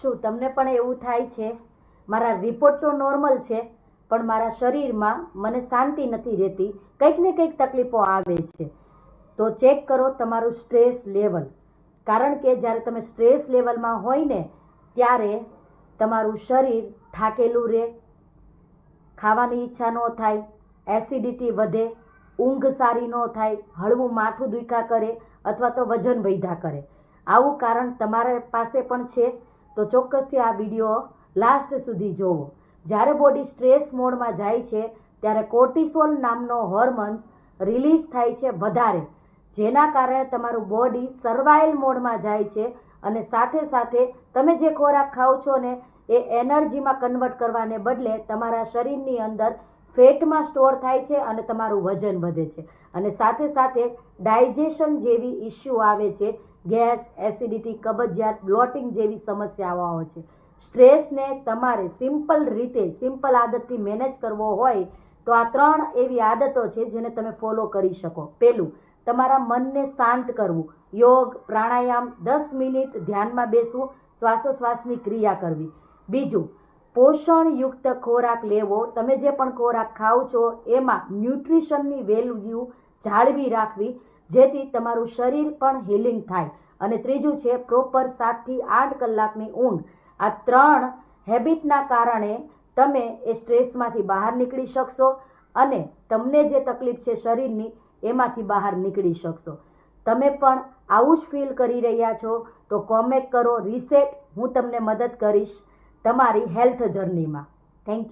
શું તમને પણ એવું થાય છે મારા રિપોર્ટ તો નોર્મલ છે પણ મારા શરીરમાં મને શાંતિ નથી રહેતી, કંઈક ને કંઈક તકલીફો આવે છે? તો ચેક કરો તમારું સ્ટ્રેસ લેવલ, કારણ કે જ્યારે તમે સ્ટ્રેસ લેવલમાં હોય ને ત્યારે તમારું શરીર થાકેલું રહે, ખાવાની ઈચ્છા ન થાય, એસિડિટી વધે, ઊંઘ સારી ન થાય, હળવું માથું દુખ્યા કરે અથવા તો વજન વધ્યા કરે. આવું કારણ તમારા પાસે પણ છે તો ચોક્કસથી આ વિડીયો લાસ્ટ સુધી જોવો. જ્યારે બોડી સ્ટ્રેસ મોડમાં જાય છે ત્યારે કોર્ટિસોલ નામનો હોર્મોન્સ રિલીઝ થાય છે વધારે, જેના કારણે તમારું બોડી સર્વાઇવલ મોડમાં જાય છે અને સાથે સાથે તમે જે ખોરાક ખાઓ છો ને એ એનર્જીમાં કન્વર્ટ કરવાને બદલે તમારા શરીરની અંદર ફેટમાં સ્ટોર થાય છે અને તમારું વજન વધે છે અને સાથે સાથે ડાયજેશન જેવી ઇસ્યુ આવે છે, ગેસ, એસિડિટી, કબજિયાત, બ્લોટિંગ જેવી સમસ્યાઓ આવે છે. સ્ટ્રેસને તમારે સિમ્પલ આદતથી મેનેજ કરવો હોય તો આ 3 એવી આદતો છે જેને તમે ફોલો કરી શકો. પહેલું, તમારા મનને શાંત કરવું, યોગ, પ્રાણાયામ, 10 મિનિટ ધ્યાનમાં બેસવું, શ્વાસોશ્વાસની ક્રિયા કરવી. બીજું, પોષણયુક્ત ખોરાક લેવો, તમે જે પણ ખોરાક ખાઓ છો એમાં ન્યુટ્રિશનની વેલ્યુ જાળવી રાખવી જેથી તમારું શરીર પણ હીલિંગ થાય. અને ત્રીજું છે પ્રોપર 7 થી 8 કલાકની ઊંઘ. આ 3 હેબિટના કારણે તમે એ સ્ટ્રેસમાંથી બહાર નીકળી શકશો અને તમને જે તકલીફ છે શરીરની એમાંથી બહાર નીકળી શકશો. તમે પણ આવું જ ફીલ કરી રહ્યા છો તો કોમેન્ટ કરો રીસેટ, હું તમને મદદ કરીશ તમારી હેલ્થ જર્નીમાં. Thank you.